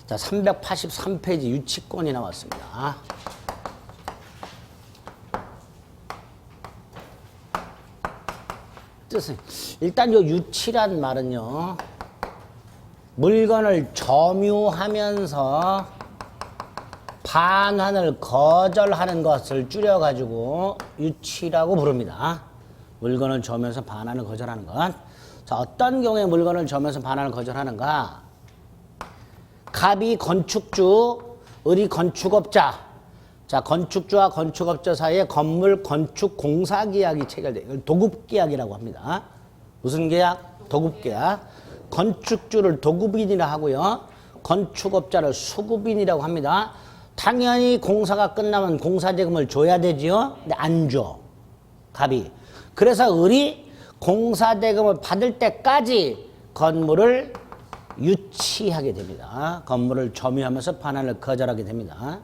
자, 383페이지 유치권이 나왔습니다. 뜻은 일단 요 유치란 말은요, 물건을 점유하면서 반환을 거절하는 것을 줄여가지고 유치라고 부릅니다. 물건을 점유해서 반환을 거절하는 것. 자, 어떤 경우에 물건을 점유해서 반환을 거절하는가? 갑이 건축주, 을이 건축업자. 자, 건축주와 건축업자 사이에 건물 건축 공사 계약이 체결돼요. 이걸 도급계약이라고 합니다. 무슨 계약? 도급계약. 건축주를 도급인이라 하고요, 건축업자를 수급인이라고 합니다. 당연히 공사가 끝나면 공사대금을 줘야 되지요. 근데 안 줘, 갑이. 그래서 을이 공사대금을 받을 때까지 건물을 유치하게 됩니다. 건물을 점유하면서 반환을 거절하게 됩니다.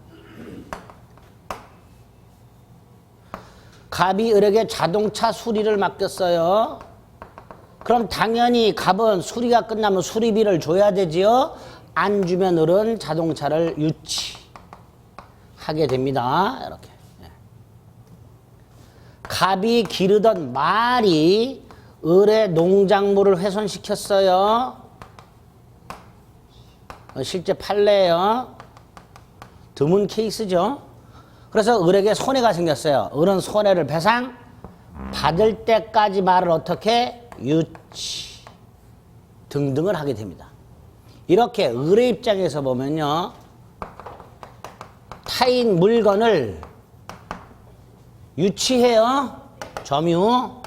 갑이 을에게 자동차 수리를 맡겼어요. 그럼 당연히 갑은 수리가 끝나면 수리비를 줘야 되지요. 안 주면 을은 자동차를 유치하게 됩니다. 이렇게. 갑이 기르던 말이 을의 농작물을 훼손시켰어요. 실제 판례예요. 드문 케이스죠. 그래서 을에게 손해가 생겼어요. 을은 손해를 배상 받을 때까지 말을 어떻게? 유치 등등을 하게 됩니다. 이렇게 을의 입장에서 보면요, 타인 물건을 유치해요. 점유.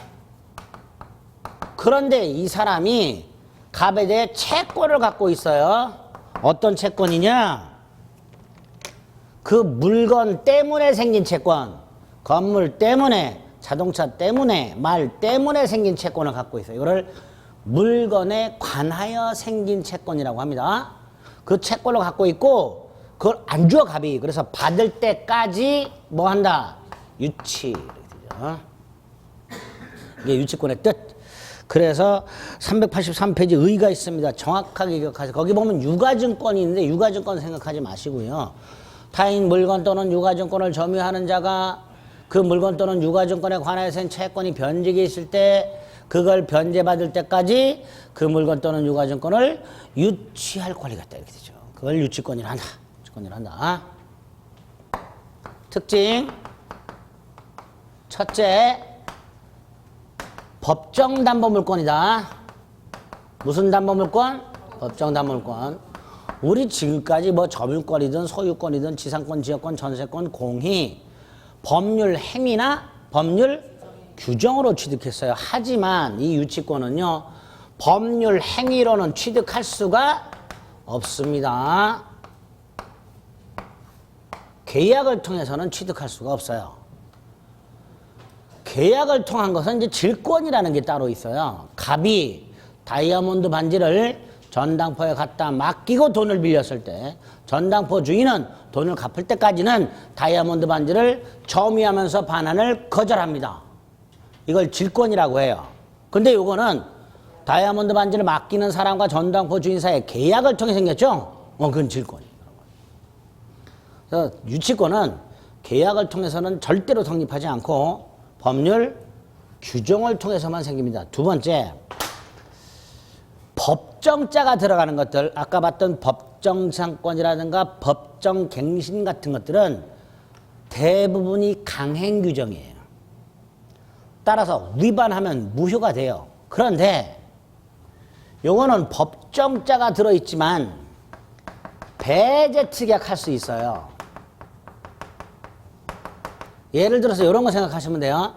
그런데 이 사람이 갑에 대해 채권을 갖고 있어요. 어떤 채권이냐? 그 물건 때문에 생긴 채권, 건물 때문에, 자동차 때문에, 말 때문에 생긴 채권을 갖고 있어요. 이거를 물건에 관하여 생긴 채권이라고 합니다. 그 채권을 갖고 있고 그걸 안 줘, 갑이. 그래서 받을 때까지 뭐 한다? 유치. 이게 유치권의 뜻. 그래서 383페이지 의가 있습니다. 정확하게 기억하세요. 거기 보면 유가증권이 있는데 유가증권 생각하지 마시고요. 타인 물건 또는 유가증권을 점유하는 자가 그 물건 또는 유가증권에 관하여 생긴 채권이 변직이 있을 때 그걸 변제받을 때까지 그 물건 또는 유가증권을 유치할 권리가 있다, 이렇게 되죠. 그걸 유치권이라 한다. 유치권이라 한다. 특징 첫째, 법정담보물권이다. 무슨 담보물권? 법정담보물권. 우리 지금까지 뭐 점유권이든 소유권이든 지상권, 지역권, 전세권, 공히 법률 행위나 법률 규정으로 취득했어요. 하지만 이 유치권은요, 법률 행위로는 취득할 수가 없습니다. 계약을 통해서는 취득할 수가 없어요. 계약을 통한 것은 이제 질권이라는 게 따로 있어요. 갑이 다이아몬드 반지를 전당포에 갖다 맡기고 돈을 빌렸을 때 전당포 주인은 돈을 갚을 때까지는 다이아몬드 반지를 점유하면서 반환을 거절합니다. 이걸 질권이라고 해요. 근데 이거는 다이아몬드 반지를 맡기는 사람과 전당포 주인 사이의 계약을 통해 생겼죠? 그건 질권이에요. 그래서 유치권은 계약을 통해서는 절대로 성립하지 않고 법률 규정을 통해서만 생깁니다. 두 번째, 법정자가 들어가는 것들, 아까 봤던 법정상권이라든가 법정갱신 같은 것들은 대부분이 강행 규정이에요. 따라서 위반하면 무효가 돼요. 그런데 요거는 법정자가 들어있지만 배제 특약할 수 있어요. 예를 들어서 이런 거 생각하시면 돼요.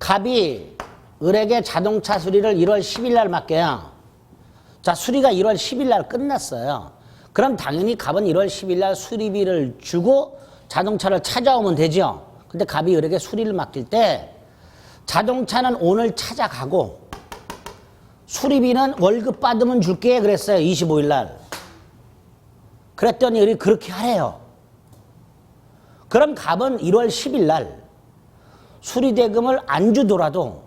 갑이 을에게 자동차 수리를 1월 10일 날 맡겨요. 자, 수리가 1월 10일 날 끝났어요. 그럼 당연히 갑은 1월 10일 날 수리비를 주고 자동차를 찾아오면 되죠. 근데 갑이 을에게 수리를 맡길 때 자동차는 오늘 찾아가고 수리비는 월급 받으면 줄게 그랬어요. 25일 날. 그랬더니 을이 그렇게 하래요. 그럼 갑은 1월 10일 날 수리대금을 안 주더라도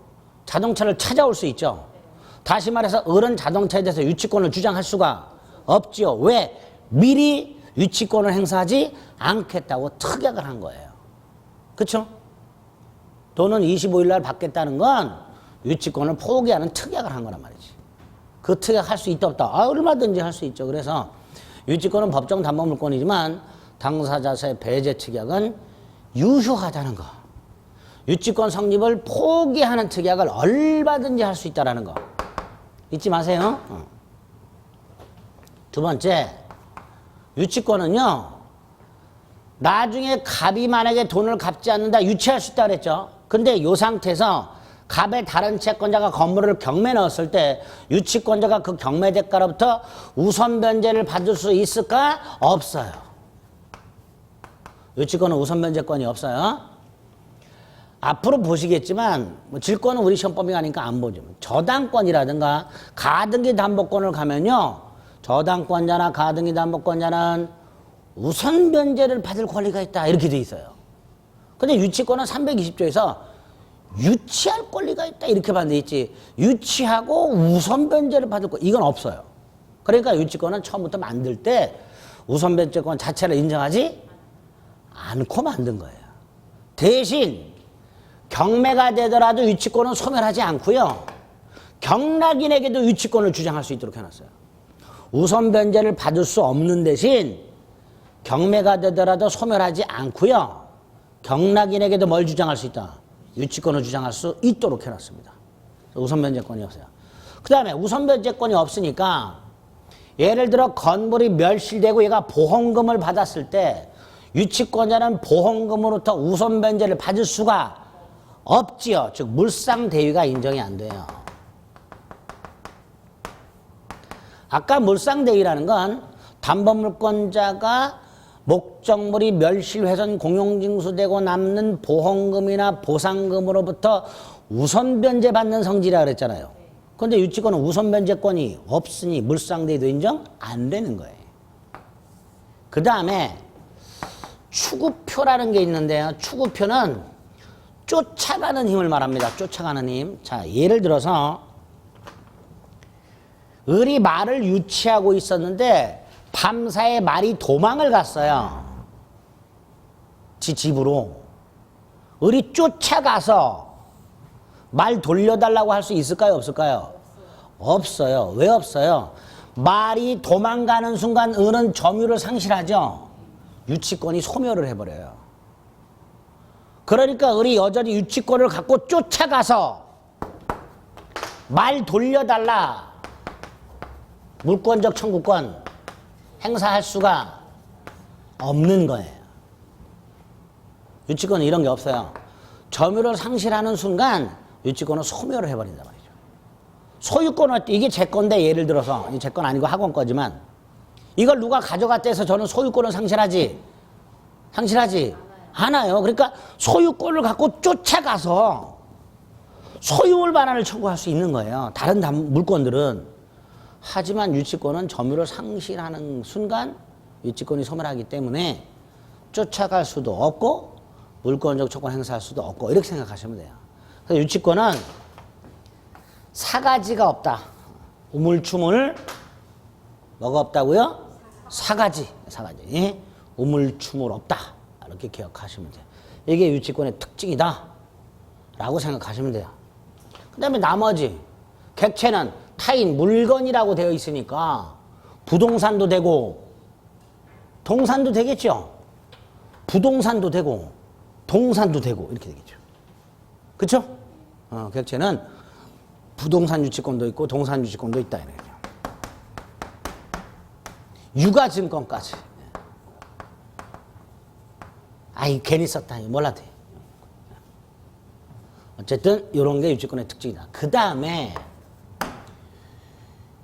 자동차를 찾아올 수 있죠. 다시 말해서 을은 자동차에 대해서 유치권을 주장할 수가 없지요. 왜? 미리 유치권을 행사하지 않겠다고 특약을 한 거예요. 그렇죠? 돈은 25일 날 받겠다는 건 유치권을 포기하는 특약을 한 거란 말이지. 그 특약 할 수 있다 없다? 얼마든지 할 수 있죠. 그래서 유치권은 법정 담보물권이지만 당사자의 배제 특약은 유효하다는 거. 유치권 성립을 포기하는 특약을 얼마든지 할 수 있다는 거. 잊지 마세요. 두 번째, 유치권은요, 나중에 갑이 만약에 돈을 갚지 않는다 유치할 수 있다 그랬죠. 근데 이 상태에서 갑의 다른 채권자가 건물을 경매에 넣었을 때 유치권자가 그 경매 대가로부터 우선 변제를 받을 수 있을까? 없어요. 유치권은 우선 변제권이 없어요. 앞으로 보시겠지만 질권은 우리 시험법이 아니니까 안 보죠. 저당권이라든가 가등기 담보권을 가면요, 저당권자나 가등기 담보권자는 우선 변제를 받을 권리가 있다 이렇게 돼 있어요. 근데 유치권은 320조에서 유치할 권리가 있다 이렇게만 돼 있지 유치하고 우선 변제를 받을 거 이건 없어요. 그러니까 유치권은 처음부터 만들 때 우선 변제권 자체를 인정하지 않고 만든 거예요. 대신 경매가 되더라도 유치권은 소멸하지 않고요, 경락인에게도 유치권을 주장할 수 있도록 해놨어요. 우선 변제를 받을 수 없는 대신 경매가 되더라도 소멸하지 않고요, 경락인에게도 뭘 주장할 수 있다? 유치권을 주장할 수 있도록 해놨습니다. 우선 변제권이 없어요. 그 다음에 우선 변제권이 없으니까 예를 들어 건물이 멸실되고 얘가 보험금을 받았을 때 유치권자는 보험금으로부터 우선 변제를 받을 수가 없지요. 즉 물상대위가 인정이 안 돼요. 아까 물상대위라는 건 담보물권자가 목적물이 멸실훼손 공용징수되고 남는 보험금이나 보상금으로부터 우선 변제받는 성질이라 그랬잖아요. 그런데 유치권은 우선 변제권이 없으니 물상대위도 인정 안 되는 거예요. 그 다음에 추구표라는 게 있는데요. 추구표는 쫓아가는 힘을 말합니다. 쫓아가는 힘. 자, 예를 들어서 을이 말을 유치하고 있었는데 밤사이 말이 도망을 갔어요. 집으로. 을이 쫓아가서 말 돌려달라고 할 수 있을까요? 없을까요? 없어요. 왜 없어요? 말이 도망가는 순간 을은 점유를 상실하죠. 유치권이 소멸을 해버려요. 그러니까 을이 여전히 유치권을 갖고 쫓아가서 말 돌려달라, 물권적 청구권 행사할 수가 없는 거예요. 유치권은 이런 게 없어요. 점유를 상실하는 순간 유치권은 소멸을 해버린단 말이죠. 소유권은 이게 제 건데, 예를 들어서 제 건 아니고 학원 거지만 이걸 누가 가져갔다 해서 저는 소유권을 상실하지 않아요. 그러니까 소유권을 갖고 쫓아가서 소유물 반환을 청구할 수 있는 거예요. 다른 물권들은. 하지만 유치권은 점유를 상실하는 순간 유치권이 소멸하기 때문에 쫓아갈 수도 없고 물권적 청구 행사할 수도 없고 이렇게 생각하시면 돼요. 그래서 유치권은 사가지가 없다. 우물추물 뭐가 없다고요? 사가지. 예? 우물추물 없다. 이렇게 기억하시면 돼요. 이게 유치권의 특징이다 라고 생각하시면 돼요. 그 다음에 나머지 객체는 타인 물건이라고 되어 있으니까 부동산도 되고 동산도 되겠죠. 부동산도 되고 동산도 되고 이렇게 되겠죠. 그렇죠? 객체는 부동산 유치권도 있고 동산 유치권도 있다 이거죠. 유가증권까지. 아이 괜히 썼다. 몰라도 돼. 어쨌든 이런 게 유치권의 특징이다. 그 다음에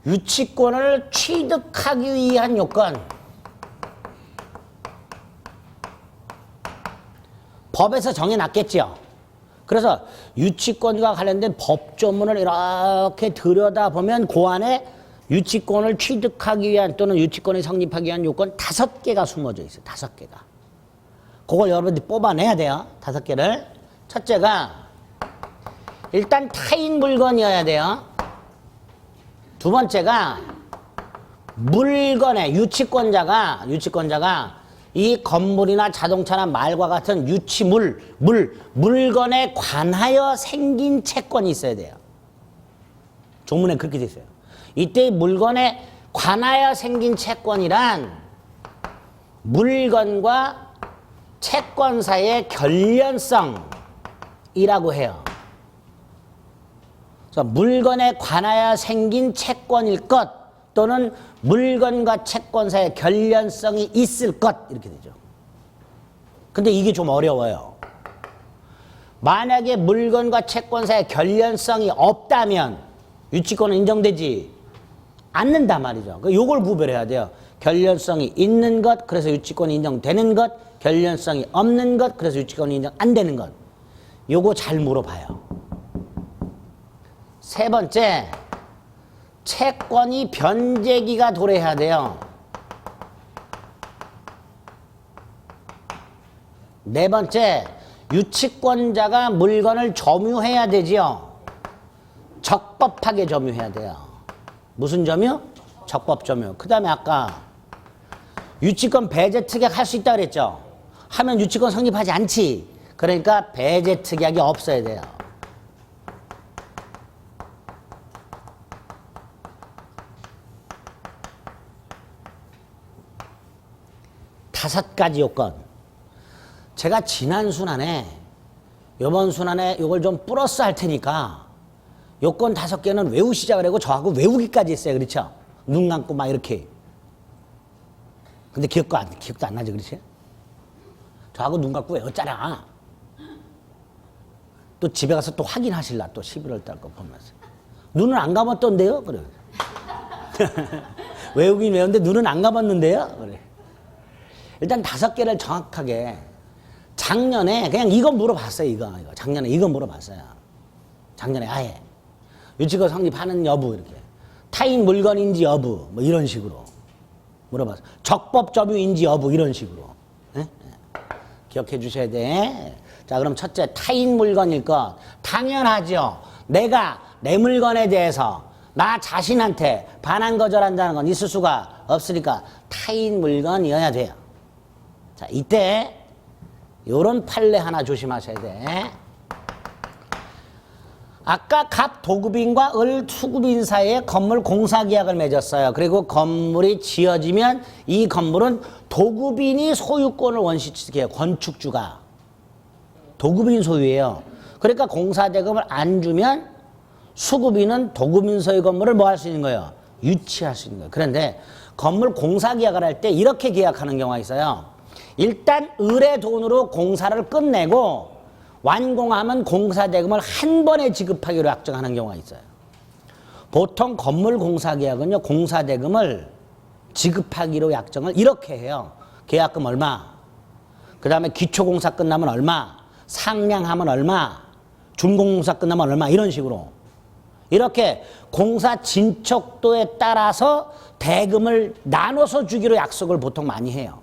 유치권을 취득하기 위한 요건. 법에서 정해놨겠죠. 그래서 유치권과 관련된 법조문을 이렇게 들여다보면 그 안에 유치권을 취득하기 위한 또는 유치권이 성립하기 위한 요건 5개가 숨어져 있어요. 5개가. 그걸 여러분들이 뽑아내야 돼요. 5개를. 첫째가 일단 타인 물건이어야 돼요. 두 번째가 물건의 유치권자가 이 건물이나 자동차나 말과 같은 유치물, 물건에 관하여 생긴 채권이 있어야 돼요. 조문에 그렇게 돼 있어요. 이때 물건에 관하여 생긴 채권이란 물건과 채권사의 결련성이라고 해요. 그래서 물건에 관하여 생긴 채권일 것 또는 물건과 채권사의 결련성이 있을 것 이렇게 되죠. 근데 이게 좀 어려워요. 만약에 물건과 채권사의 결련성이 없다면 유치권은 인정되지 않는단 말이죠. 요걸 구별해야 돼요. 결련성이 있는 것, 그래서 유치권이 인정되는 것, 결련성이 없는 것, 그래서 유치권이 인정 안 되는 것. 요거 잘 물어봐요. 세 번째, 채권이 변제기가 도래해야 돼요. 네 번째, 유치권자가 물건을 점유해야 되지요. 적법하게 점유해야 돼요. 무슨 점유? 적법 점유. 그 다음에 아까 유치권 배제 특약 할 수 있다 그랬죠. 하면 유치권 성립하지 않지. 그러니까 배제 특약이 없어야 돼요. 다섯 가지 요건. 제가 지난 순환에 이번 순환에 이걸 좀 플러스 할 테니까 요건 다섯 개는 외우시자 그러고 저하고 외우기까지 했어요. 그렇죠? 눈 감고 막 이렇게. 근데 기억도 안 나죠. 그렇지? 저하고 눈 감고 외웠잖아. 또 집에 가서 또 확인하실라. 또 11월 달 거 보면서. 눈은 안 감았던데요? 그래. 외우긴 외웠는데 눈은 안 감았는데요? 그래. 일단 다섯 개를 정확하게 작년에 그냥 이거 물어봤어요. 이거. 작년에 이거 물어봤어요. 작년에 아예. 유치권 성립하는 여부 이렇게. 타인 물건인지 여부 뭐 이런 식으로 물어봤어요. 적법 점유인지 여부 이런 식으로. 네? 기억해 주셔야 돼. 자, 그럼 첫째, 타인 물건일 것. 당연하죠. 내가 내 물건에 대해서 나 자신한테 반환 거절한다는 건 있을 수가 없으니까 타인 물건이어야 돼요. 자, 이때 요런 판례 하나 조심하셔야 돼. 아까 갑 도급인과 을 투급인 사이에 건물 공사 계약을 맺었어요. 그리고 건물이 지어지면 이 건물은 도급인이 소유권을 원시 취득해요. 건축주가. 도급인 소유예요. 그러니까 공사 대금을 안 주면 수급인은 도급인 소유 건물을 뭐 할 수 있는 거예요? 유치할 수 있는 거예요. 그런데 건물 공사 계약을 할 때 이렇게 계약하는 경우가 있어요. 일단 을의 돈으로 공사를 끝내고 완공하면 공사대금을 한 번에 지급하기로 약정하는 경우가 있어요. 보통 건물 공사 계약은요, 공사대금을 지급하기로 약정을 이렇게 해요. 계약금 얼마, 그 다음에 기초공사 끝나면 얼마, 상량하면 얼마, 준공공사 끝나면 얼마 이런 식으로 이렇게 공사 진척도에 따라서 대금을 나눠서 주기로 약속을 보통 많이 해요.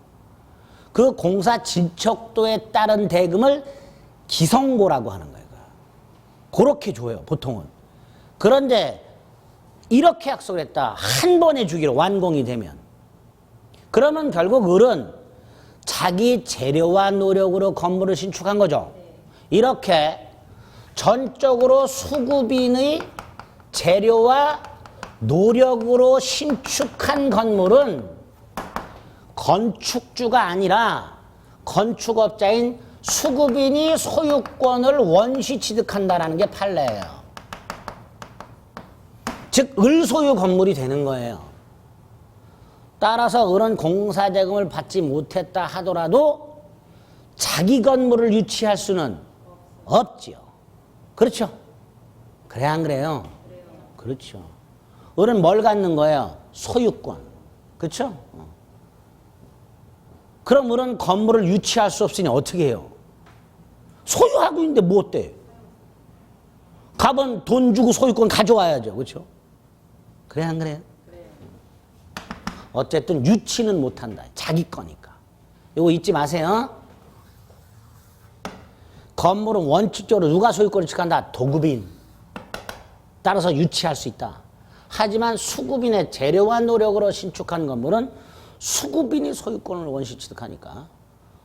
그 공사 진척도에 따른 대금을 기성고라고 하는 거예요. 그렇게 줘요, 보통은. 그런데 이렇게 약속을 했다. 한 번에 주기로 완공이 되면. 그러면 결국 을은 자기 재료와 노력으로 건물을 신축한 거죠. 이렇게 전적으로 수급인의 재료와 노력으로 신축한 건물은 건축주가 아니라 건축업자인 수급인이 소유권을 원시 취득한다는 게 판례예요. 즉 을소유 건물이 되는 거예요. 따라서 을은 공사대금을 받지 못했다 하더라도 자기 건물을 유치할 수는 없지요. 그렇죠? 그래 안 그래요? 그렇죠. 을은 뭘 갖는 거예요? 소유권. 그렇죠? 그럼 을은 건물을 유치할 수 없으니 어떻게 해요? 소유하고 있는데 뭐 어때? 갑은 돈 주고 소유권 가져와야죠. 그렇죠? 그래 안 그래요? 어쨌든 유치는 못한다. 자기 거니까. 이거 잊지 마세요. 건물은 원칙적으로 누가 소유권을 취득한다? 도급인. 따라서 유치할 수 있다. 하지만 수급인의 재료와 노력으로 신축한 건물은 수급인이 소유권을 원시 취득하니까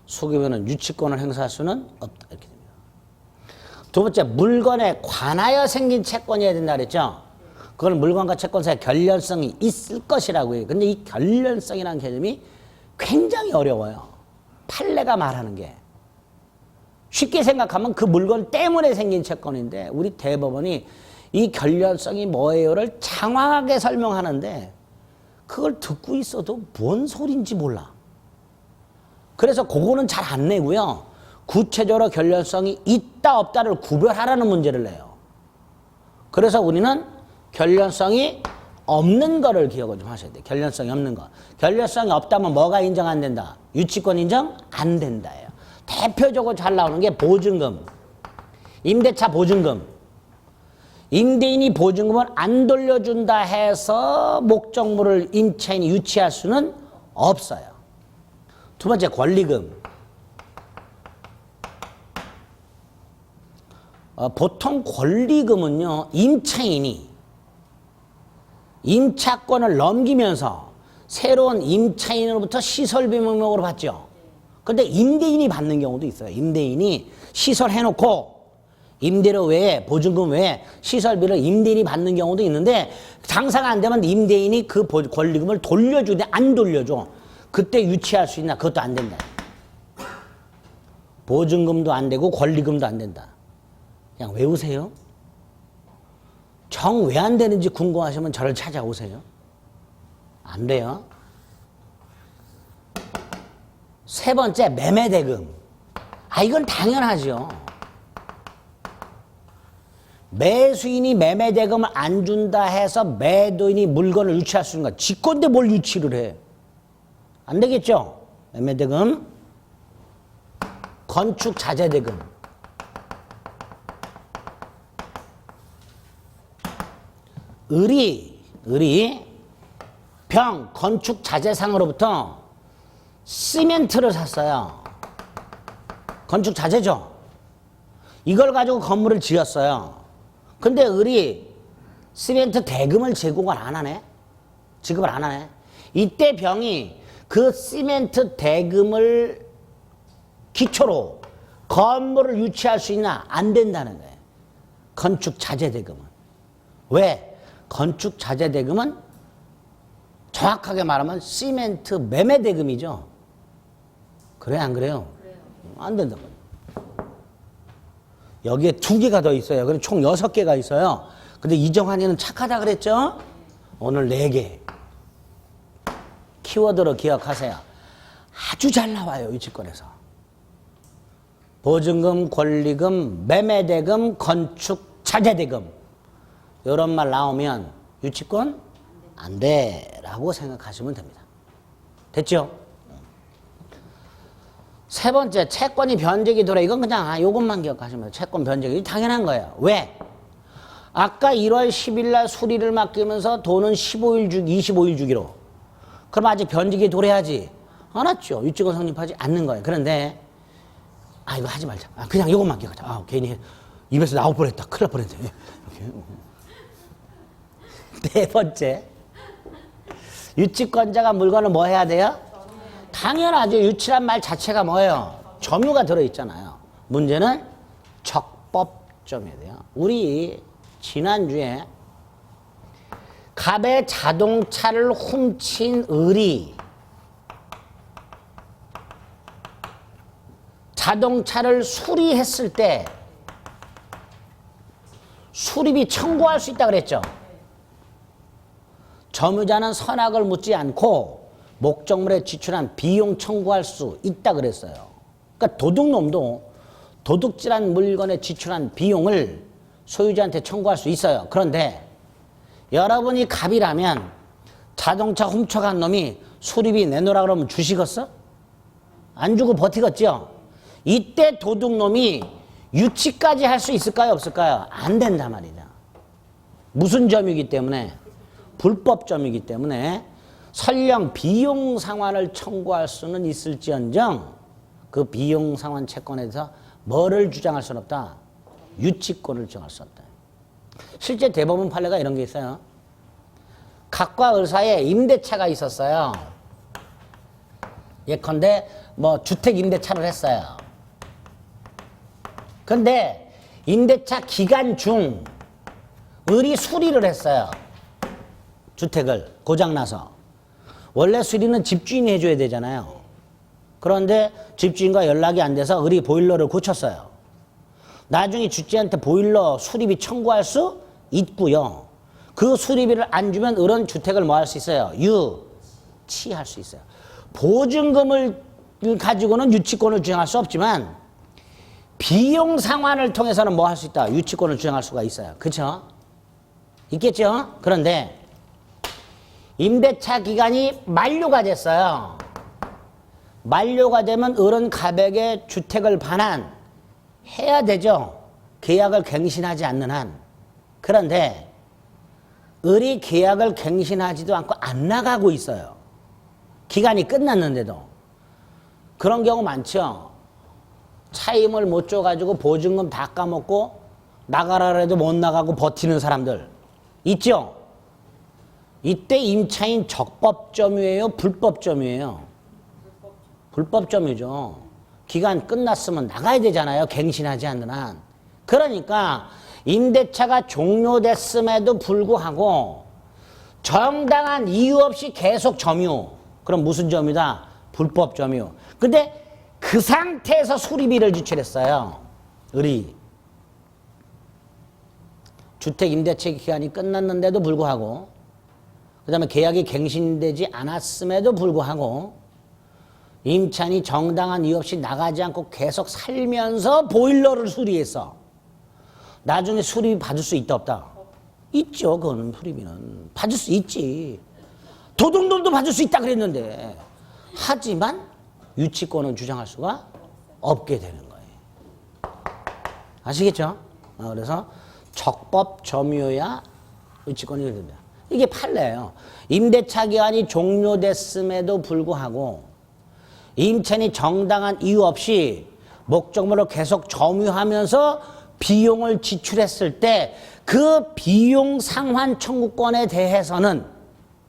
수급인은 유치권을 행사할 수는 없다. 이렇게 됩니다. 두 번째, 물건에 관하여 생긴 채권이어야 된다 그랬죠. 그걸 물건과 채권 사이에 결렬성이 있을 것이라고 해요. 근데 이 결렬성이라는 개념이 굉장히 어려워요. 판례가 말하는 게. 쉽게 생각하면 그 물건 때문에 생긴 채권인데 우리 대법원이 이 결렬성이 뭐예요를 장황하게 설명하는데 그걸 듣고 있어도 뭔 소린지 몰라. 그래서 그거는 잘 안 내고요. 구체적으로 결렬성이 있다 없다를 구별하라는 문제를 내요. 그래서 우리는 결렬성이 없는 거를 기억을 좀 하셔야 돼요. 결렬성이 없는 거. 결렬성이 없다면 뭐가 인정 안 된다? 유치권 인정 안 된다예요. 대표적으로 잘 나오는 게 보증금. 임대차 보증금. 임대인이 보증금을 안 돌려준다 해서 목적물을 임차인이 유치할 수는 없어요. 두 번째, 권리금. 보통 권리금은요, 임차인이 임차권을 넘기면서 새로운 임차인으로부터 시설비 명목으로 받죠. 근데 임대인이 받는 경우도 있어요. 임대인이 시설 해놓고 임대료 외에 보증금 외에 시설비를 임대인이 받는 경우도 있는데 장사가 안 되면 임대인이 그 권리금을 돌려주는데 안 돌려줘. 그때 유치할 수 있나? 그것도 안 된다. 보증금도 안 되고 권리금도 안 된다. 그냥 외우세요. 정 왜 안 되는지 궁금하시면 저를 찾아오세요. 안 돼요. 세 번째, 매매대금. 이건 당연하죠. 매수인이 매매대금을 안 준다 해서 매도인이 물건을 유치할 수 있는 거. 지 건데 뭘 유치를 해. 안 되겠죠. 매매대금. 건축자재대금. 병, 건축자재상으로부터 시멘트를 샀어요. 건축자재죠. 이걸 가지고 건물을 지었어요. 근데 시멘트 대금을 제공을 안 하네. 지급을 안 하네. 이때 병이 그 시멘트 대금을 기초로 건물을 유치할 수 있나? 안 된다는 거예요. 건축자재대금은. 왜? 건축자재대금은 정확하게 말하면 시멘트 매매대금이죠. 그래요, 안 그래요? 안 된다고. 여기에 2개가 더 있어요. 그럼 총 6개가 있어요. 근데 이정환이는 착하다 그랬죠? 오늘 4개. 키워드로 기억하세요. 아주 잘 나와요, 유치권에서. 보증금, 권리금, 매매대금, 건축자재대금. 이런 말 나오면 유치권 안 돼 라고 생각하시면 됩니다. 됐죠? 세 번째, 채권이 변제기 도래. 이건 그냥 이것만 기억하시면 돼요. 채권 변제기. 당연한 거예요. 왜? 아까 1월 10일 날 수리를 맡기면서 돈은 15일 주기, 25일 주기로. 그럼 아직 변제기 도래하지? 안 왔죠. 유치권 성립하지 않는 거예요. 그런데 이거 하지 말자. 그냥 이것만 기억하자. 괜히 입에서 나올 뻔했다. 큰일 날 뻔했네. 이렇게. 네 번째, 유치권자가 물건을 뭐 해야 돼요? 당연하죠. 유치란 말 자체가 뭐예요? 점유가 들어있잖아요. 문제는 적법점이어야 돼요. 우리 지난주에 갑의 자동차를 훔친 을이 자동차를 수리했을 때 수리비 청구할 수 있다 그랬죠. 점유자는 선악을 묻지 않고 목적물에 지출한 비용 청구할 수 있다 그랬어요. 그러니까 도둑놈도 도둑질한 물건에 지출한 비용을 소유자한테 청구할 수 있어요. 그런데 여러분이 갑이라면 자동차 훔쳐간 놈이 수리비 내놓으라 그러면 주시겠어? 안 주고 버티겠죠? 이때 도둑놈이 유치까지 할 수 있을까요? 없을까요? 안 된단 말이죠. 무슨 점이기 때문에? 불법점이기 때문에 설령 비용 상환을 청구할 수는 있을지언정 그 비용 상환 채권에서 뭐를 주장할 수는 없다? 유치권을 주장할 수 없다. 실제 대법원 판례가 이런 게 있어요. 각과 을 사이에 임대차가 있었어요. 예컨대 뭐 주택 임대차를 했어요. 근데 임대차 기간 중 을이 수리를 했어요. 주택을 고장나서. 원래 수리는 집주인이 해줘야 되잖아요. 그런데 집주인과 연락이 안 돼서 을이 보일러를 고쳤어요. 나중에 주주한테 보일러 수리비 청구할 수 있고요. 그 수리비를 안 주면 을은 주택을 뭐 할 수 있어요? 유치할 수 있어요. 보증금을 가지고는 유치권을 주장할 수 없지만 비용 상환을 통해서는 뭐 할 수 있다? 유치권을 주장할 수가 있어요. 그렇죠? 있겠죠? 그런데 임대차 기간이 만료가 됐어요. 만료가 되면 을은 갑에게 주택을 반환해야 되죠. 계약을 갱신하지 않는 한. 그런데 을이 계약을 갱신하지도 않고 안 나가고 있어요. 기간이 끝났는데도. 그런 경우 많죠. 차임을 못 줘가지고 보증금 다 까먹고 나가라 해도 못 나가고 버티는 사람들 있죠. 이때 임차인 적법점유예요? 불법점유예요? 불법점유죠. 기간 끝났으면 나가야 되잖아요. 갱신하지 않는 한. 그러니까 임대차가 종료됐음에도 불구하고 정당한 이유 없이 계속 점유. 그럼 무슨 점유다? 불법 점유. 근데 그 상태에서 수리비를 지출했어요. 을이. 주택 임대차 기간이 끝났는데도 불구하고 그 다음에 계약이 갱신되지 않았음에도 불구하고 임차인이 정당한 이유 없이 나가지 않고 계속 살면서 보일러를 수리했어. 나중에 수리비 받을 수 있다 없다? 있죠. 그거는 수리비는 받을 수 있지. 도둑놈도 받을 수 있다 그랬는데 하지만 유치권은 주장할 수가 없게 되는 거예요. 아시겠죠? 그래서 적법 점유여야 유치권이 된다. 이게 판례예요. 임대차 기간이 종료됐음에도 불구하고 임차인이 정당한 이유 없이 목적물을 계속 점유하면서 비용을 지출했을 때 그 비용 상환 청구권에 대해서는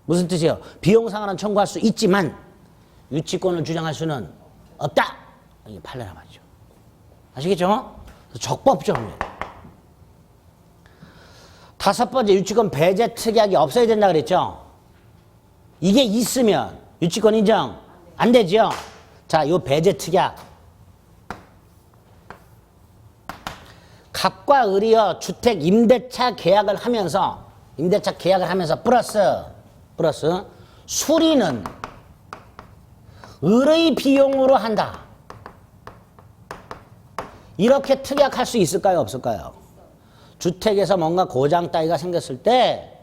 무슨 뜻이에요? 비용 상환은 청구할 수 있지만 유치권을 주장할 수는 없다. 이게 판례란 말이죠. 아시겠죠? 적법점유예요. 다섯 번째, 유치권 배제 특약이 없어야 된다 그랬죠? 이게 있으면 유치권 인정 안 되죠? 자, 요 배제 특약. 갑과 을이요, 주택 임대차 계약을 하면서, 플러스 수리는 을의 비용으로 한다. 이렇게 특약할 수 있을까요? 없을까요? 주택에서 뭔가 고장 따위가 생겼을 때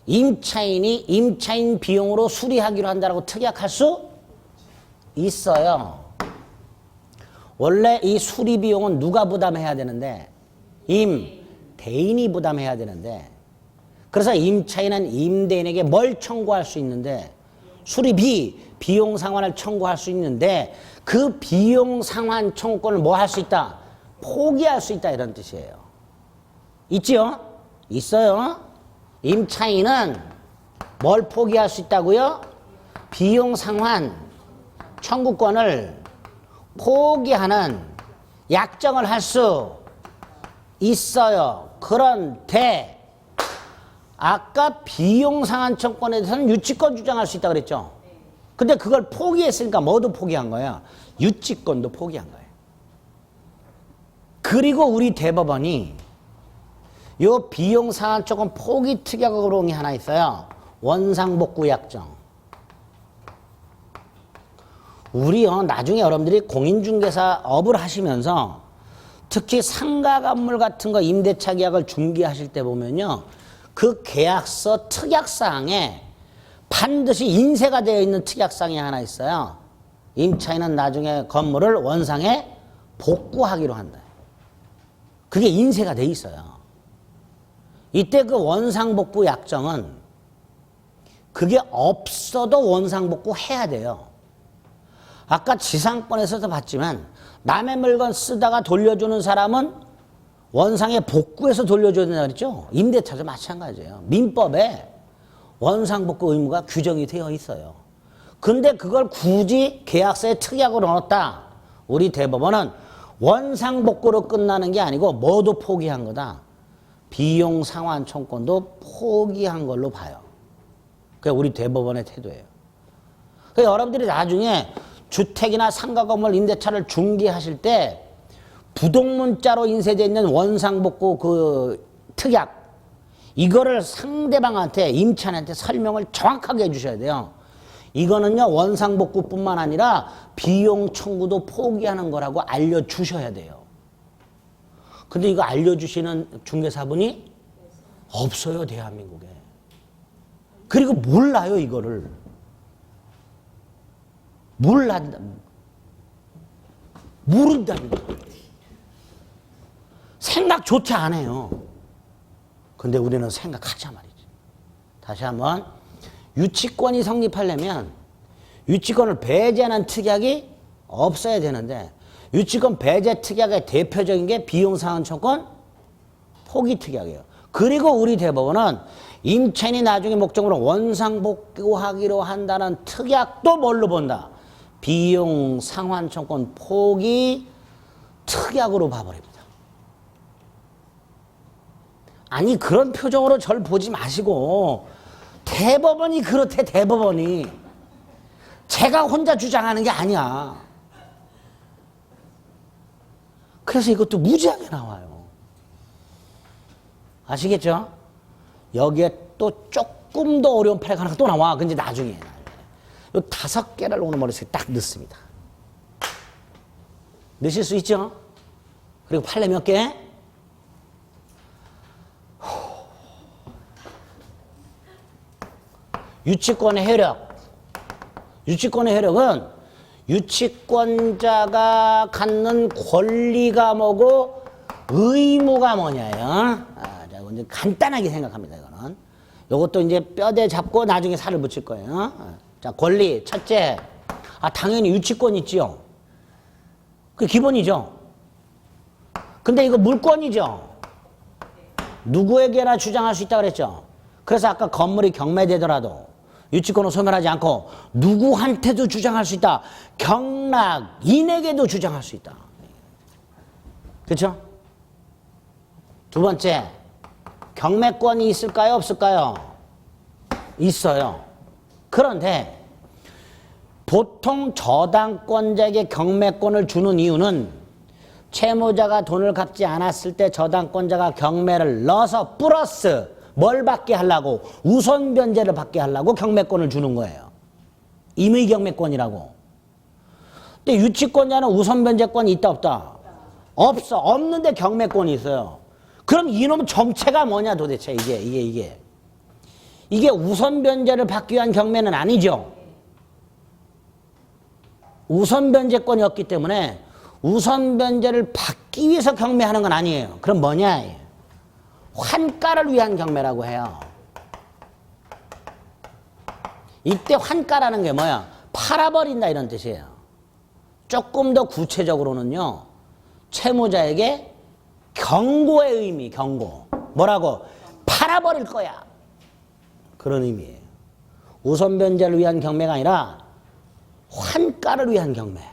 임차인이 임차인 비용으로 수리하기로 한다라고 특약할 수 있어요. 원래 이 수리 비용은 누가 부담해야 되는데 임대인이 부담해야 되는데 그래서 임차인은 임대인에게 뭘 청구할 수 있는데 수리비, 비용 상환을 청구할 수 있는데 그 비용 상환 청구권을 뭐 할 수 있다? 포기할 수 있다 이런 뜻이에요. 있지요? 있어요. 임차인은 뭘 포기할 수 있다고요? 비용 상환 청구권을 포기하는 약정을 할 수 있어요. 그런데 아까 비용 상환 청구권에 대해서는 유치권 주장할 수 있다고 그랬죠? 근데 그걸 포기했으니까 뭐도 포기한 거야? 유치권도 포기한 거예요. 그리고 우리 대법원이 요 비용 상환 조금 포기 특약으로 하나 있어요. 원상복구 약정. 우리요, 나중에 여러분들이 공인중개사업을 하시면서 특히 상가 건물 같은 거 임대차 계약을 중개하실 때 보면요, 그 계약서 특약사항에 반드시 인쇄가 되어 있는 특약사항이 하나 있어요. 임차인은 나중에 건물을 원상에 복구하기로 한다. 그게 인쇄가 돼 있어요. 이때 그 원상복구 약정은 그게 없어도 원상복구 해야 돼요. 아까 지상권에서도 봤지만 남의 물건 쓰다가 돌려주는 사람은 원상에 복구해서 돌려줘야 된다고 그랬죠. 임대차도 마찬가지예요. 민법에 원상복구 의무가 규정이 되어 있어요. 근데 그걸 굳이 계약서에 특약으로 넣었다. 우리 대법원은 원상복구로 끝나는 게 아니고 뭐도 포기한 거다. 비용 상환 청구권도 포기한 걸로 봐요. 그게 우리 대법원의 태도예요. 그러니까 여러분들이 나중에 주택이나 상가 건물 임대차를 중개하실 때 부동문자로 인쇄되어 있는 원상복구 그 특약 이거를 상대방한테 임차인한테 설명을 정확하게 해주셔야 돼요. 이거는요 원상복구뿐만 아니라 비용 청구도 포기하는 거라고 알려주셔야 돼요. 근데 이거 알려주시는 중개사분이 없어요 대한민국에. 그리고 몰라요 이거를. 모른다니까. 생각조차 안 해요. 근데 우리는 생각하자 말이지. 다시 한번 유치권이 성립하려면 유치권을 배제하는 특약이 없어야 되는데 유치권 배제 특약의 대표적인 게 비용상환청권 포기 특약이에요. 그리고 우리 대법원은 임차인이 나중에 목적으로 원상복구하기로 한다는 특약도 뭘로 본다? 비용상환청권 포기 특약으로 봐버립니다. 아니 그런 표정으로 절 보지 마시고 대법원이 그렇대. 대법원이 제가 혼자 주장하는 게 아니야. 그래서 이것도 무지하게 나와요. 아시겠죠? 여기에 또 조금 더 어려운 판례가 하나 또 나와. 근데 나중에 이 5개를 오늘 머릿속에 딱 넣습니다. 넣으실 수 있죠? 그리고 판례 몇 개? 유치권의 효력. 유치권의 효력은 유치권자가 갖는 권리가 뭐고 의무가 뭐냐요. 자, 이제 간단하게 생각합니다. 이거는. 이것도 이제 뼈대 잡고 나중에 살을 붙일 거예요. 자, 권리. 첫째. 당연히 유치권 있지요. 그게 기본이죠. 근데 이거 물권이죠. 누구에게나 주장할 수 있다고 그랬죠. 그래서 아까 건물이 경매되더라도 유치권을 소멸하지 않고 누구한테도 주장할 수 있다. 경락인에게도 주장할 수 있다. 그렇죠? 두 번째, 경매권이 있을까요? 없을까요? 있어요. 그런데 보통 저당권자에게 경매권을 주는 이유는 채무자가 돈을 갚지 않았을 때 저당권자가 경매를 넣어서 플러스 뭘 받게 하려고? 우선 변제를 받게 하려고 경매권을 주는 거예요. 임의 경매권이라고. 근데 유치권자는 우선 변제권이 있다 없다? 없어. 없는데 경매권이 있어요. 그럼 이놈 정체가 뭐냐 도대체 이게 우선 변제를 받기 위한 경매는 아니죠. 우선 변제권이 없기 때문에 우선 변제를 받기 위해서 경매하는 건 아니에요. 그럼 뭐냐? 환가를 위한 경매라고 해요. 이때 환가라는 게 뭐야? 팔아버린다 이런 뜻이에요. 조금 더 구체적으로는요. 채무자에게 경고의 의미, 경고. 뭐라고? 팔아버릴 거야. 그런 의미예요. 우선 변제를 위한 경매가 아니라 환가를 위한 경매.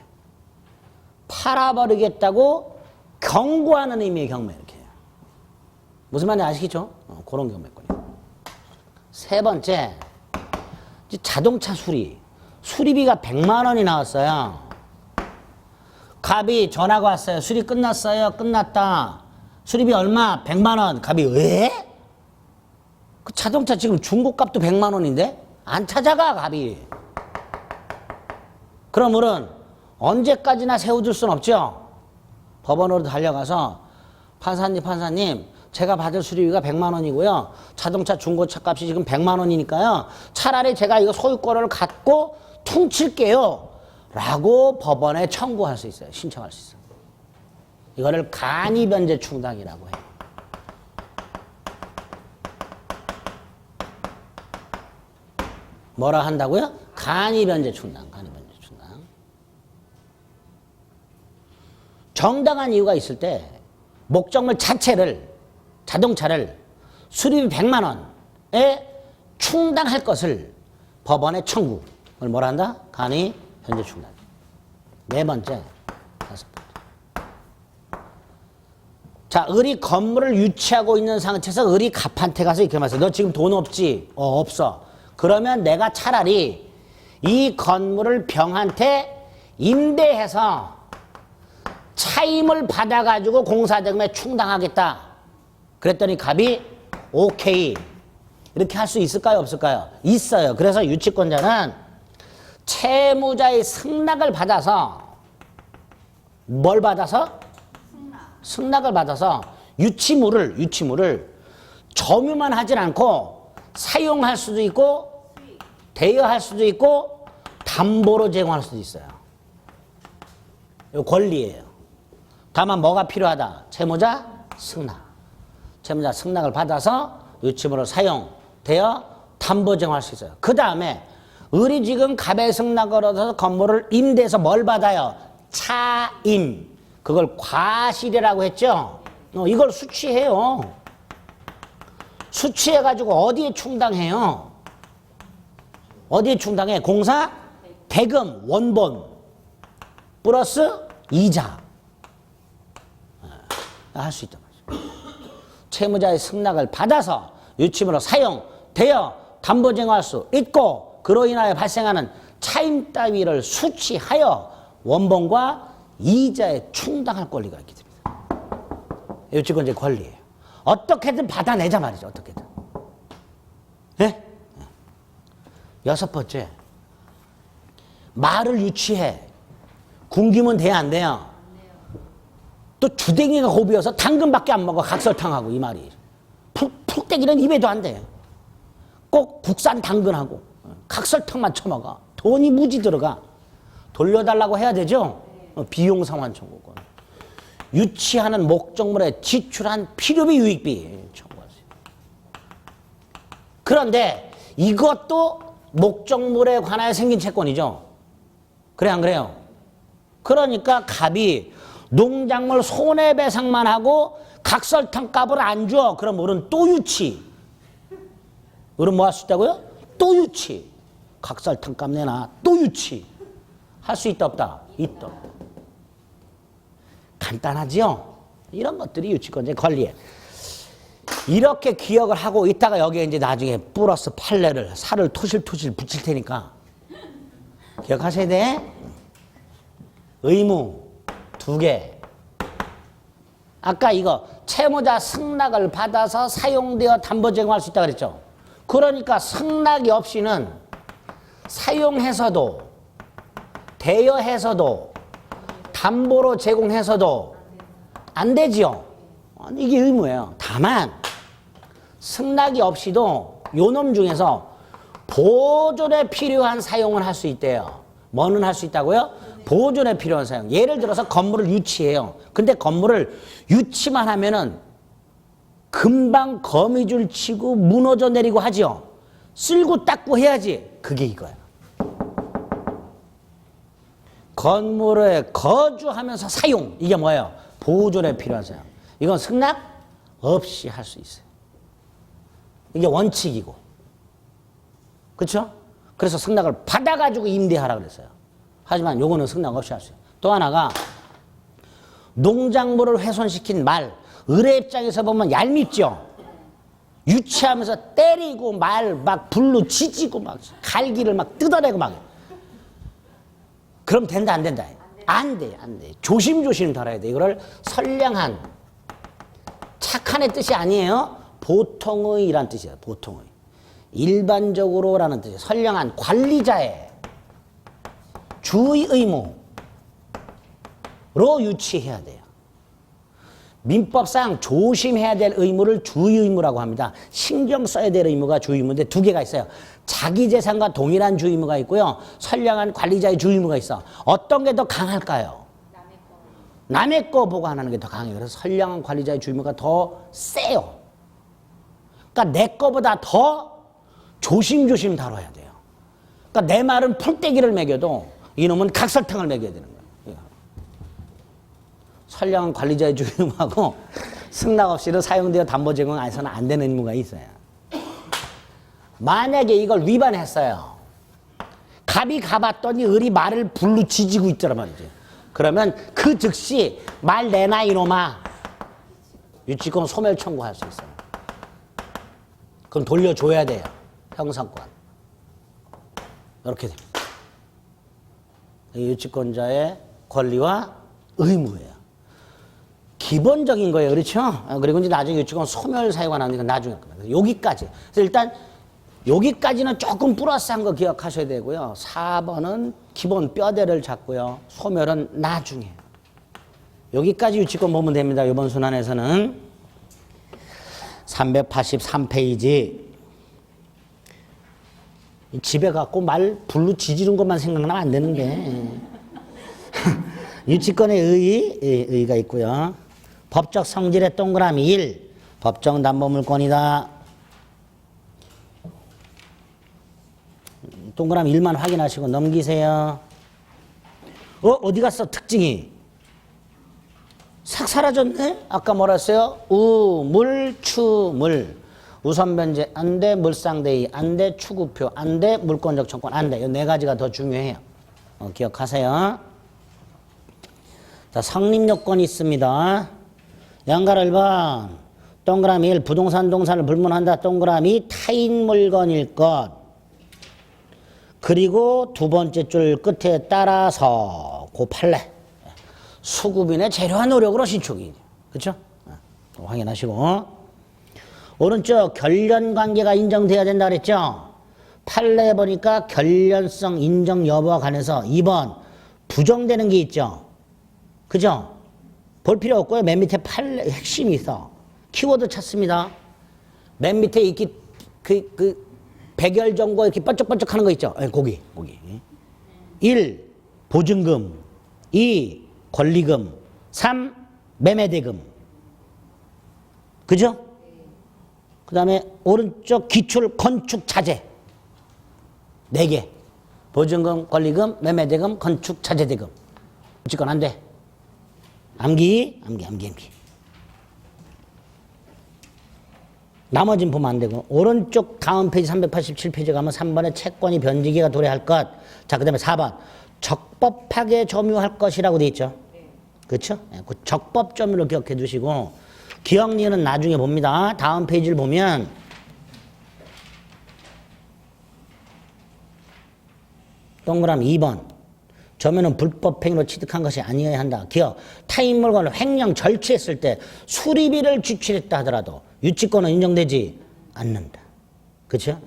팔아버리겠다고 경고하는 의미의 경매 이렇게. 무슨 말인지 아시겠죠? 그런 경매권이에요. 세 번째, 자동차 수리. 수리비가 100만 원이 나왔어요. 갑이 전화가 왔어요. 수리 끝났어요. 끝났다. 수리비 얼마? 100만 원. 갑이 왜? 그 자동차 지금 중고값도 100만 원인데? 안 찾아가 갑이. 그러면은 언제까지나 세워둘 순 없죠? 법원으로 달려가서 판사님 제가 받을 수리비가 100만 원이고요. 자동차 중고차 값이 지금 100만 원이니까요. 차라리 제가 이거 소유권을 갖고 퉁칠게요. 라고 법원에 청구할 수 있어요. 신청할 수 있어요. 이거를 간이변제 충당이라고 해요. 뭐라 한다고요? 간이변제 충당. 간이변제 충당. 정당한 이유가 있을 때 목적물 자체를 자동차를 수리비 100만 원에 충당할 것을 법원에 청구. 그걸 뭐라 한다? 간이 현재 충당. 네 번째, 다섯 번째. 자, 을이 건물을 유치하고 있는 상태에서 을이 갑한테 가서 이렇게 말해서 너 지금 돈 없지? 없어. 그러면 내가 차라리 이 건물을 병한테 임대해서 차임을 받아가지고 공사자금에 충당하겠다. 그랬더니 갑이 오케이. 이렇게 할 수 있을까요? 없을까요? 있어요. 그래서 유치권자는 채무자의 승낙을 받아서 뭘 받아서? 승낙을 받아서 유치물을 점유만 하진 않고 사용할 수도 있고 대여할 수도 있고 담보로 제공할 수도 있어요. 이 권리예요. 다만 뭐가 필요하다? 채무자 승낙. 채무자 승낙을 받아서 유치물을 사용, 대여, 담보 제공할 수 있어요. 그 다음에 을이 지금 갑의 승낙을 얻어서 건물을 임대해서 뭘 받아요? 차임. 그걸 과실이라고 했죠? 이걸 수취해요. 수취해가지고 어디에 충당해요? 어디에 충당해? 공사, 대금, 원본, 플러스 이자. 할 수 있단 말이죠. 채무자의 승낙을 받아서 유치물로 사용, 대여, 담보 제공할 수 있고 그로 인하여 발생하는 차임 따위를 수취하여 원본과 이자에 충당할 권리가 있게 됩니다. 유치권자의 권리예요. 어떻게든 받아내자 말이죠. 어떻게든. 네? 여섯 번째, 말을 유치해. 굶기면 돼야 안 돼요? 또 주댕이가 고비여서 당근밖에 안 먹어. 각설탕하고 이 말이. 풀떼기는 입에도 안 돼. 꼭 국산 당근하고 각설탕만 처먹어. 돈이 무지 들어가. 돌려달라고 해야 되죠? 비용 상환 청구권. 유치하는 목적물에 지출한 필요비 유익비 청구할 수 있어요. 그런데 이것도 목적물에 관하여 생긴 채권이죠. 그래 안 그래요? 그러니까 갑이 농작물 손해배상만 하고 각설탕 값을 안 줘. 그럼 을은 또 유치. 을은 뭐 할 수 있다고요? 또 유치. 각설탕 값 내놔. 또 유치. 할 수 있다 없다? 있다. 간단하죠? 이런 것들이 유치권자의 권리에. 이렇게 기억을 하고 있다가 여기에 이제 나중에 플러스 판례를 살을 토실토실 붙일 테니까 기억하셔야 돼. 의무 2개. 아까 이거 채무자 승낙을 받아서 사용되어 담보 제공할 수 있다고 그랬죠. 그러니까 승낙이 없이는 사용해서도 대여해서도 담보로 제공해서도 안 되지요. 이게 의무예요. 다만 승낙이 없이도 요놈 중에서 보존에 필요한 사용을 할 수 있대요. 뭐는 할 수 있다고요? 보존에 필요한 사용. 예를 들어서 건물을 유치해요. 근데 건물을 유치만 하면은 금방 거미줄 치고 무너져 내리고 하죠. 쓸고 닦고 해야지. 그게 이거야. 건물에 거주하면서 사용. 이게 뭐예요? 보존에 필요한 사용. 이건 승낙 없이 할 수 있어요. 이게 원칙이고. 그렇죠? 그래서 승낙을 받아가지고 임대하라 그랬어요. 하지만 요거는 승낙 없이 할 수 있어요. 또 하나가 농작물을 훼손시킨 말. 을의 입장에서 보면 얄밉죠? 유치하면서 때리고 말 막 불로 지지고 막 갈기를 막 뜯어내고 막. 그럼 된다 안 된다? 안 돼, 안 돼. 조심조심 다뤄야 돼. 이거를 선량한, 착한의 뜻이 아니에요. 보통의란 뜻이에요. 보통의. 일반적으로라는 뜻이에요. 선량한 관리자의 주의 의무로 유치해야 돼요. 민법상 조심해야 될 의무를 주의 의무라고 합니다. 신경 써야 될 의무가 주의 의무인데 2개가 있어요. 자기 재산과 동일한 주의 의무가 있고요. 선량한 관리자의 주의 의무가 있어. 어떤 게 더 강할까요? 남의 거 보고 하는 게 더 강해요. 그래서 선량한 관리자의 주의 의무가 더 세요. 그러니까 내 거보다 더 조심조심 다뤄야 돼요. 그러니까 내 말은 풀떼기를 먹여도 이놈은 각설탕을 먹여야 되는 거예요. 선량한 관리자의 주의 의무하고 승낙 없이는 사용되어 담보 제공 안에서는 안 되는 의무가 있어요. 만약에 이걸 위반했어요. 갑이 가봤더니 을이 말을 불로 지지고 있더란 말이지. 그러면 그 즉시 말 내놔 이놈아. 유치권 소멸 청구할 수 있어요. 그럼 돌려줘야 돼요. 형성권. 이렇게 됩니다. 유치권자의 권리와 의무예요. 기본적인 거예요. 그렇죠? 그리고 이제 나중에 유치권 소멸 사유가 나오니까 나중에 여기까지. 그래서 일단 여기까지는 조금 플러스한 거 기억하셔야 되고요. 4번은 기본 뼈대를 잡고요. 소멸은 나중에. 여기까지 유치권 보면 됩니다. 이번 순환에서는 383페이지. 집에 갖고 말 불로 지지는 것만 생각나면 안 되는데. 유치권의 의의가 있고요. 법적 성질의 동그라미 1. 법정 담보물권이다. 동그라미 1만 확인하시고 넘기세요. 어디 갔어? 특징이. 싹 사라졌네? 아까 뭐라 했어요? 물, 추, 물. 우선변제 안 돼, 물상대의 안 돼, 추구표 안 돼, 물권적 청권 안 돼. 이 네 가지가 더 중요해요. 기억하세요. 자, 성립요건이 있습니다. 양가를 1번. 동그라미 1. 부동산 동산을 불문한다. 동그라미 타인 물건일 것. 그리고 두 번째 줄 끝에 따라서 그 판례. 수급인의 재료와 노력으로 신축이. 그렇죠? 확인하시고. 오른쪽 결련관계가 인정돼야 된다 그랬죠? 판례에 보니까 결련성 인정 여부와 관해서 2번 부정되는 게 있죠? 그죠? 볼 필요 없고요. 맨 밑에 판례 핵심이 있어. 키워드 찾습니다. 맨 밑에 이렇게 백열 정보 이렇게 번쩍번쩍 하는 거 있죠? 거기. 1. 보증금 2. 권리금 3. 매매대금. 그죠? 그 다음에 오른쪽 기출 건축 자재 4개. 보증금, 권리금, 매매대금, 건축 자재대금. 무조건 안 돼. 암기. 나머지는 보면 안 되고. 오른쪽 다음 페이지 387페이지 가면 3번에 채권이 변지기가 도래할 것. 자, 그 다음에 4번. 적법하게 점유할 것이라고 돼 있죠. 그렇죠? 그 적법 점유를 기억해 두시고 기억리는 나중에 봅니다. 다음 페이지를 보면 동그라미 2번. 점유는 불법 행위로 취득한 것이 아니어야 한다. 기억. 타인 물건을 횡령 절취했을 때 수리비를 지출했다 하더라도 유치권은 인정되지 않는다. 그렇죠?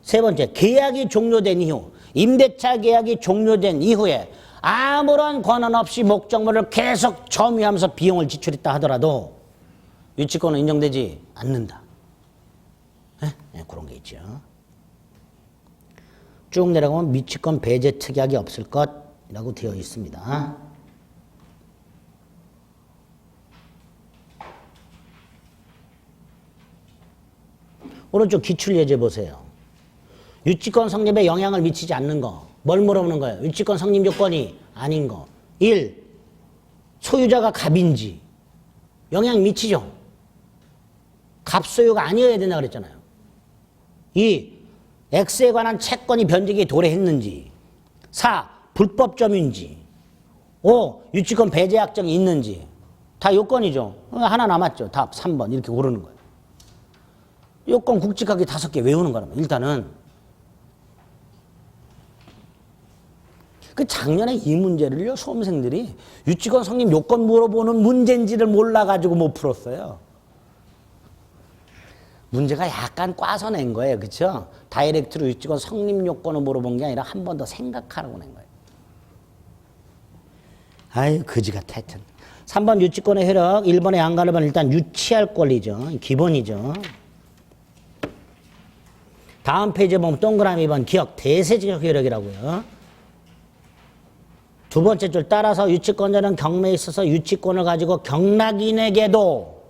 세 번째, 계약이 종료된 이후, 임대차 계약이 종료된 이후에 아무런 권한 없이 목적물을 계속 점유하면서 비용을 지출했다 하더라도 유치권은 인정되지 않는다. 네, 그런 게 있죠. 쭉 내려가면 미치권 배제 특약이 없을 것이라고 되어 있습니다. 오른쪽 기출예제 보세요. 유치권 성립에 영향을 미치지 않는 거. 뭘 물어보는 거예요? 유치권 성립 요건이 아닌 거. 1. 소유자가 갑인지. 영향 미치죠? 갑소유가 아니어야 된다 그랬잖아요. 2. X에 관한 채권이 변제기에 도래했는지. 4. 불법 점유인지. 5. 유치권 배제 약정이 있는지. 다 요건이죠. 하나 남았죠. 답 3번 이렇게 고르는 거예요. 요건 굵직하게 5개 외우는 거라면 일단은 그 작년에 이 문제를요 수험생들이 유치권 성립 요건 물어보는 문제인지를 몰라가지고 못 풀었어요. 문제가 약간 꽈서 낸 거예요. 그렇죠? 다이렉트로 유치권 성립 요건을 물어본 게 아니라 한 번 더 생각하라고 낸 거예요. 아유 거지 같아 하여튼. 3번 유치권의 효력 1번의 양가르반 일단 유치할 권리죠. 기본이죠. 다음 페이지에 보면 동그라미 2번 기억 대세적 효력이라고요. 두 번째 줄 따라서 유치권자는 경매에 있어서 유치권을 가지고 경락인에게도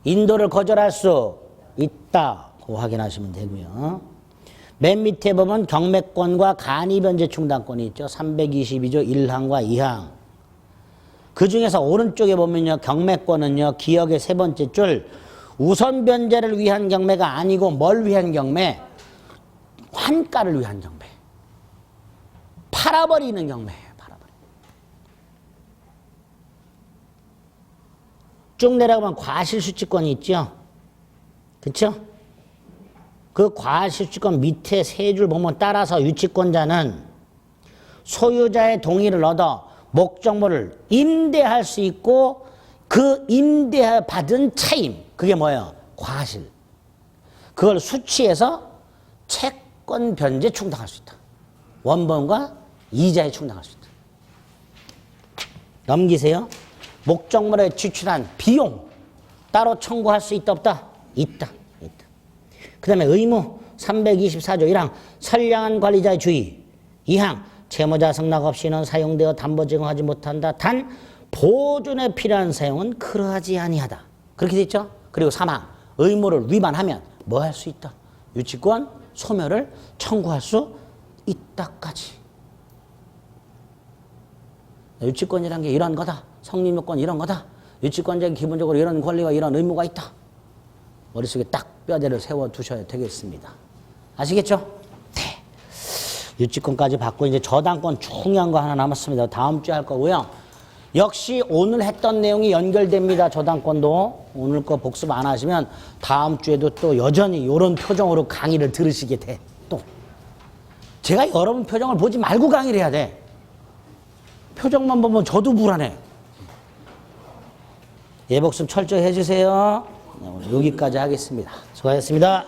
인도를 거절할 수 있다. 그거 확인하시면 되고요. 맨 밑에 보면 경매권과 간이변제 충당권이 있죠. 322조 1항과 2항. 그 중에서 오른쪽에 보면요. 경매권은요. 기억의 세 번째 줄 우선 변제를 위한 경매가 아니고 뭘 위한 경매? 환가를 위한 경매. 팔아버리는 경매예요. 팔아버리는. 쭉 내려가면 과실수취권이 있죠. 그렇죠? 그 과실수취권 밑에 세 줄 보면 따라서 유치권자는 소유자의 동의를 얻어 목적물을 임대할 수 있고 그 임대받은 차임, 그게 뭐예요? 과실. 그걸 수취해서 채권 변제 충당할 수 있다. 원본과 이자에 충당할 수 있다. 넘기세요. 목적물에 지출한 비용 따로 청구할 수 있다 없다? 있다. 있다. 그 다음에 의무 324조 1항 선량한 관리자의 주의 2항 채무자 승낙 없이는 사용되어 담보 제공하지 못한다. 단 보존에 필요한 사용은 그러하지 아니하다. 그렇게 돼 있죠. 그리고 3항 의무를 위반하면 뭐 할 수 있다? 유치권 소멸을 청구할 수 있다까지. 유치권이란 게 이런 거다. 성립요건 이런 거다. 유치권자에게 기본적으로 이런 권리와 이런 의무가 있다. 머릿속에 딱 뼈대를 세워두셔야 되겠습니다. 아시겠죠? 네. 유치권까지 받고 이제 저당권 중요한 거 하나 남았습니다. 다음 주에 할 거고요. 역시 오늘 했던 내용이 연결됩니다. 저당권도. 오늘 거 복습 안 하시면 다음 주에도 또 여전히 이런 표정으로 강의를 들으시게 돼. 또. 제가 여러분 표정을 보지 말고 강의를 해야 돼. 표정만 보면 저도 불안해. 예복습 철저히 해주세요. 오늘 여기까지 하겠습니다. 수고하셨습니다.